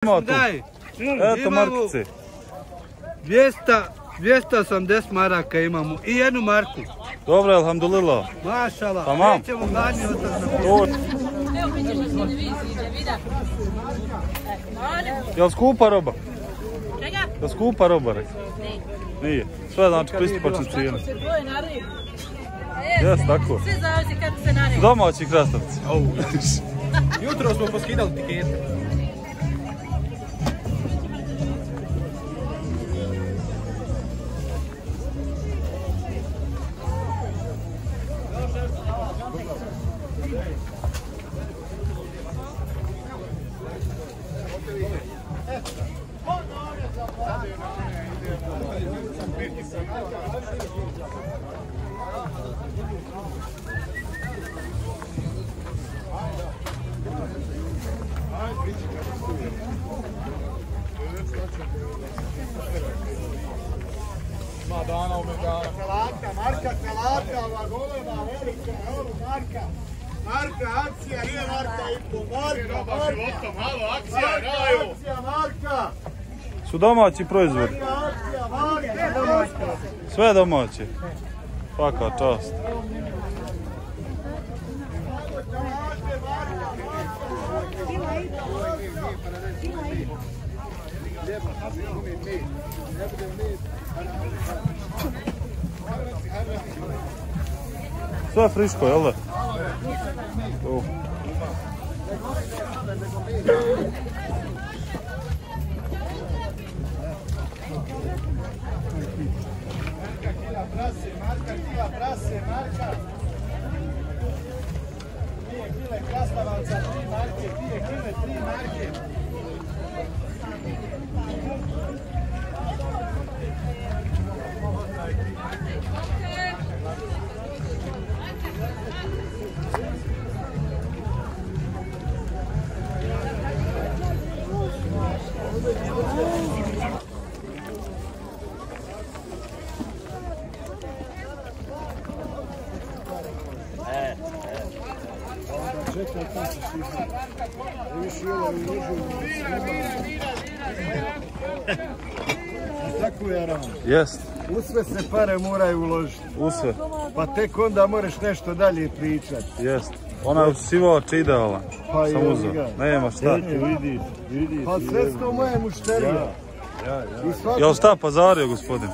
Daj, Eto markice. 280 maraka imamo i jednu marku. Dobro, alhamdulillah. Mašala, Tamam. nećemo gladni ostati na To. Jel skupa roba? Čega? Jel skupa roba, rekao? Nije. Sve znači pristupačne cijene. Jes, tako. Sve zavisi kako se naredi. Domaći krastavci. Jutro smo poskidali tikete. Marka, ova golema, velika, evo Marka. Marka, akcija, nije Marka i po Marka. Akcija, Marka. Su domaći proizvodi. Akcija, Marka. Sve domaće. Svaka čast. Sve friško, jel da? Tu. Marka, kila prase, Marka. 2 kile krastavaca, 3 marke, 2 kile, 3 marke. Čekaj, kako ćeš ih. Viš i ovo i uđu. Tako je, Aram. Jest. U sve se pare moraju uložiti. U sve. Pa tek onda moraš nešto dalje pričati. Jest. Ona je usivač idealan. Pa Sam uzeo. Nema šta. Vidiš. Pa sve sto moje mušterija. Jel šta pazario, gospodin?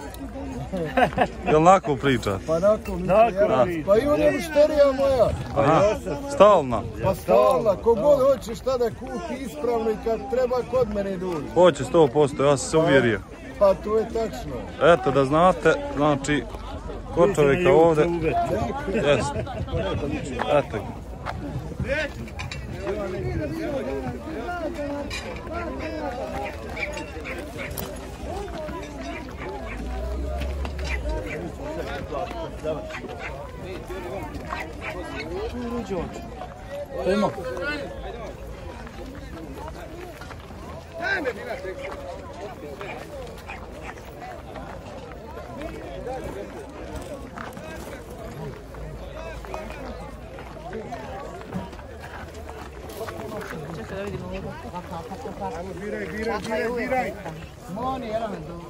Jel nako pričat? Pa nako mi pa i ona mušterija moja. Aha, stalna. Pa stalna, kogod hoće šta da kupi ispravno i kad treba kod mene dođe. Hoće 100%, ja sam se uvjerio. Pa to je tačno. Eto da znate, znači, kod čovjeka ovdje. Jest. Eto. Ima. Čekaj da vidimo ovo. Ajmo, biraj. Moni, jedan do.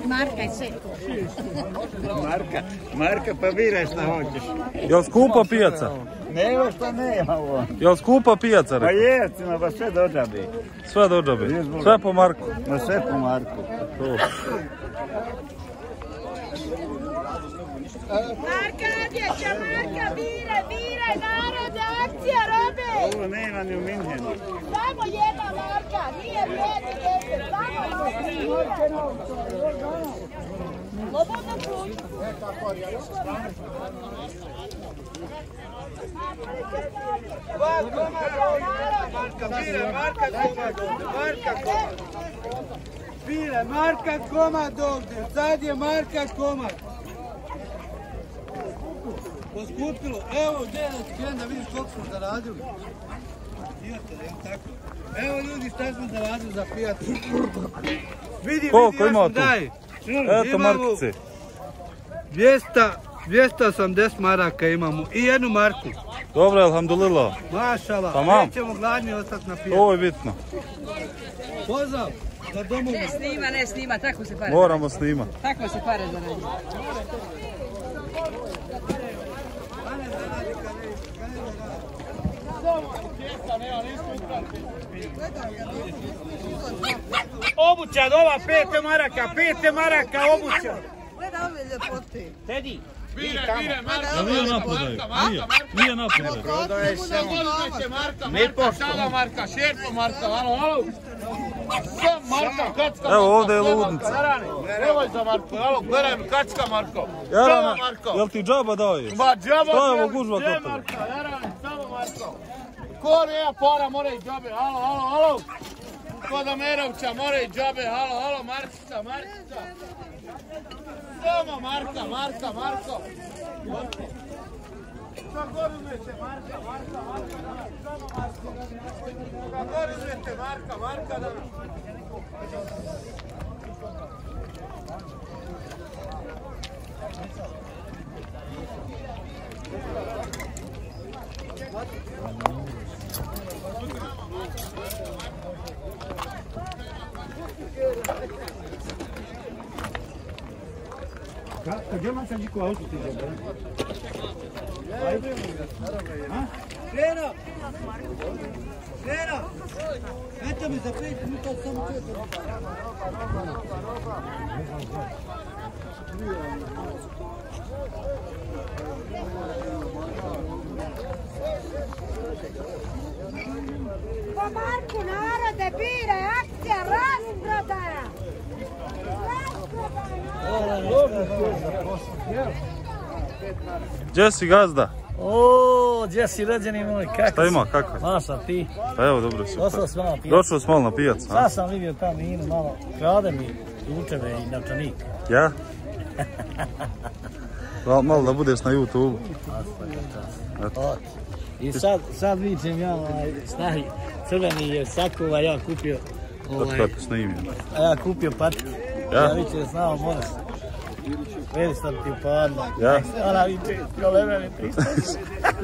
Marka je sve. Marka, pa biraj šta hoćeš. Jel skupa pijaca? Nema šta nema ovo. Jel skupa pijaca? Pa jecima, pa sve dođabi. Sve dođabi. Sve po Marku. Ma sve po Marku. Marka, dječa, Marka, biraj, narode, akcija, robe. Ovo nema ni u Minhenu. Samo jedna Marka, nije vrijedi djece, samo biraj. Slobodno čuj. Marka komad ovdje, sad je Marka komad. Poskupilo, evo gdje je da vidiš koliko smo zaradili. Evo ljudi šta smo zaradili za pijacu. Vidi, Koliko ja ima sam tu? daj. Eto markice. 280 maraka imamo i jednu marku. Dobro, alhamdulillah. Mašala, Tamam. nećemo gladni ostati na pijacu. Ovo je bitno. Pozdrav za domu. Ne snima, tako se pare. Moramo snimati. Tako se pare zarađuju. Obuća ova 5 maraka obuća. Gleda ove ljepote. Tedi. Ja nije napredaj. Nije napredaj. Šala Marka, šerpo Marka, alo. Sam Marka, kacka. Evo ovdje je ludnica. Nemoj za Marko, alo, gledaj mi, kacka Marko. Jarane, jel ti džaba daješ? Ma džaba, Šta je ovo gužva kod tebe? Marka, Jarane, samo Marko. Ko nema para, mora i džabe, alo. Ko da Merovća, mora i džabe, alo, Markica. Samo Marko. Šta god uzmete, Marka, samo Marko. Šta god uzmete, Marka, da... Gdje man sad niko auto ti zebe? Ajde. Žena! Eto mi za 5 minuta samo čekam. Po Marku narode bire, akcija, rasprodaja. Gdje si gazda? O, gdje si rođeni moj, kako Šta ima, kako? Maša, ti. Pa evo, dobro, super. Došao sam malo na pijac. Došao sam malo na pijac, a? Sad sam vidio tamo Inu malo, krade mi učeve i novčanik. Ja? Malo da budeš na YouTube. I sad vidim ja stari crveni je sakova, ja kupio Kako snimim. a ja kupio patike. Ja? Ja vidim da znamo moraš. Vedi sam ti upadla. Ja? Ona vidim, kolebeni pristup.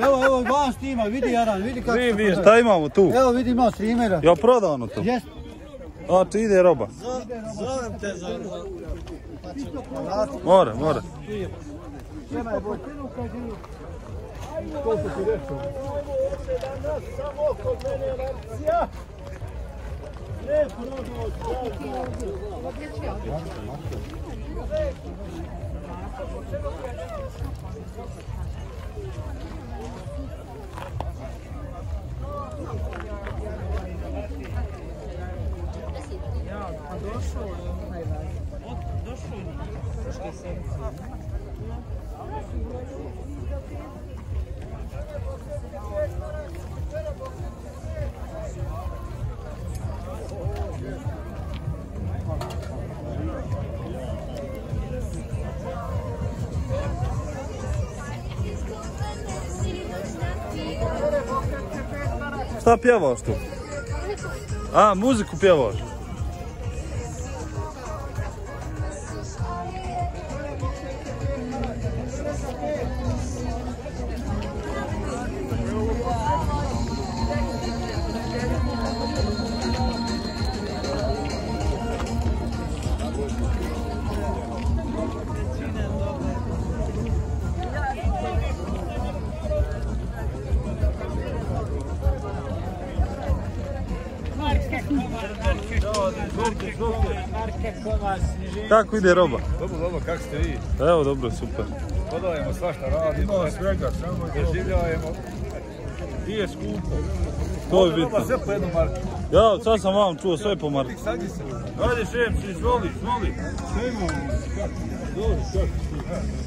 Evo, van snima, vidi Jaran, vidi kako se prodaje. Šta imamo tu? Evo vidi imao streamera. Ja prodano to. Jes. A, ti ide roba. Zovem te za... More. Samo kod mene reakcija. Ne, Šta pjevaš tu? A, muziku pjevaš? Kako ide roba? Dobro, kako ste vi? Evo, dobro, super. Prodajemo svašta, radimo. Ima svega, samo doživljajemo. Nije skupo. To je bitno. Sve po jednu marku. Ja, sad sam vam čuo sve po marku. Sadi se. Ajde, šemci, izvoli. Sve imamo. Dobro, kako?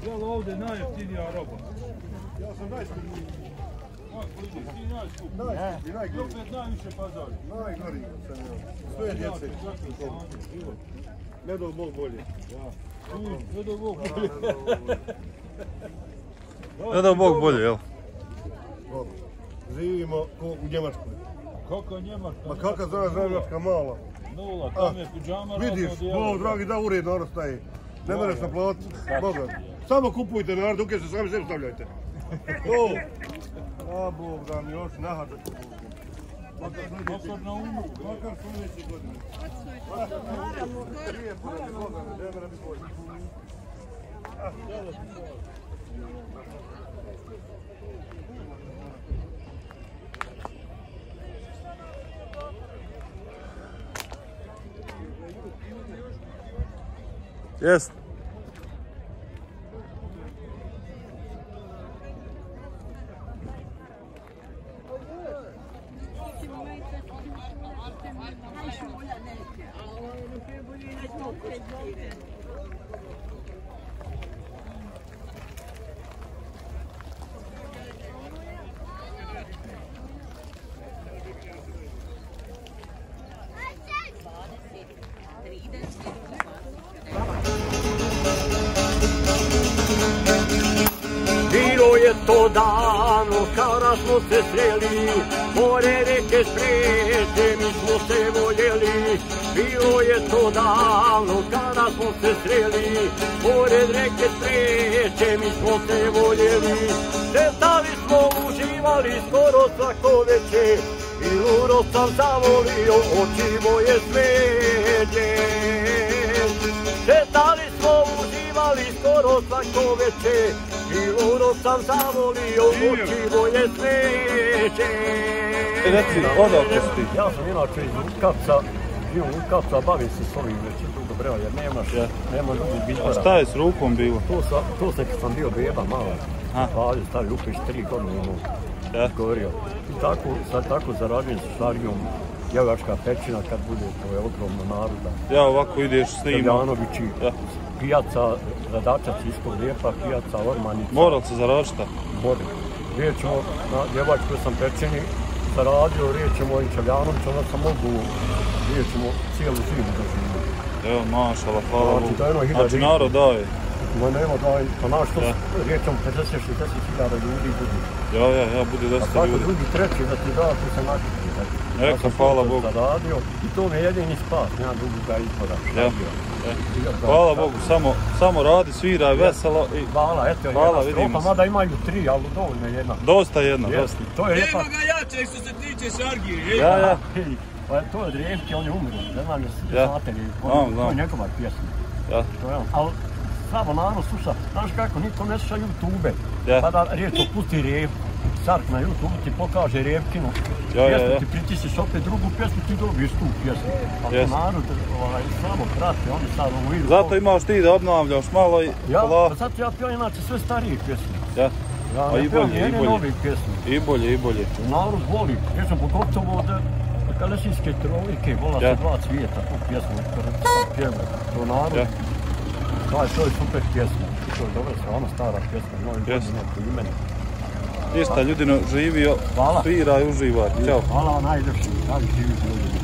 Jel ovdje najjeftinija roba? Ja sam najskuplji. Ti najskuplji. Najskuplji, najgori. Opet najviše pazari. Najgori sam ja. Sve djece. Ne dao Bog bolje. Ne dao Bog bolje. Ne dao Bog bolje, jel? Živimo ko u Njemačkoj. Kako Njemačka? Ma kakva zna Njemačka mala. Nula, tam je pidžama radno Vidiš, odijelo. Bog dragi da uredno ono staje. Ne mereš na platu. Boga. Samo kupujte narod, dok se sami sebi stavljajte. To. A Bog da mi još nahađat. Makar na umu. Makar sljedeće godine. Prije pored Boga, ne mera mi bolje. Jest. Bilo je to davno kada smo se sreli, more reke spreče mi smo se voljeli. Bilo je to davno kada smo se sreli, pored reke spreče mi smo se voljeli. Šetali smo, uživali skoro svako večer, i luro sam zavolio, oči moje sveđe. Šetali smo, uživali skoro svako večer, i luro sam zavolio, oči moje sveđe. Reci, odakle si ti? Ja sam inače iz Lukavca, živim u Lukavca, bavim se s ovim već dugo vremena, jer nema drugih bizbora. A šta je s rukom bilo? To se kad sam bio beba mala, palio, stavio upiš 3 godine imao, govorio. I tako zarađujem sa šarijom, Javačka pećina kad bude, to je ogromno naroda. Ja ovako ideš s tim. Janovići, pijaca Radačac ispod Lijepa, pijaca Ormanica. Moral se zaračita? Moram. Riječ ćemo na Javačkoj sam pećini zaradio, riječ ćemo i Čavljanović, onda sam mogu, riječ ćemo cijelu zimu da živimo. Evo, mašala, hvala Bogu. Znači narod daje. Ma nema daje, pa naš to riječom 50-60 hiljada ljudi budu. Ja, bude 10 ljudi. A svako drugi, treći da ti da, tu se nakupiti. Neka, hvala Bogu. Zaradio i to mi je jedini spas, nema drugoga izbora. Hvala Bogu, samo radi, sviraj, veselo i... Hvala, eto, hvala, jedna strofa, mada imaju 3, ali dovoljno je jedna. Dosta jedna, dosta. Nema ga jačeg što se tiče Šargije. Ja. Pa to je od Rijevke, on je umro, ne znam da znate li, to je njegova pjesma. Ali slabo narod sluša, znaš kako, niko ne sluša YouTube, pa da riječ opusti Rijevku. Sark na YouTube ti pokaže Rijevkinu pjesmu, ti pritisneš opet drugu pjesmu, ti dobiješ tu pjesmu. Ali narod slabo prati, oni sad ovo idu. Zato imaš ti da obnavljaš malo i polako. Zato ja pijam inače sve starije pjesme. Ja ne pijam jedne nove pjesme. I bolje. Narod voli, ja sam pogotovo od Kalešinske trojke, vola se 2 cvijeta, tu pjesmu, to narod. To je super pjesma, to je dobra, stvarno stara pjesma, novi godina po imeni. Ništa, ljudino, živio, svira i uživaj. Ćao. Hvala vam najljepši, najljepši ljudi.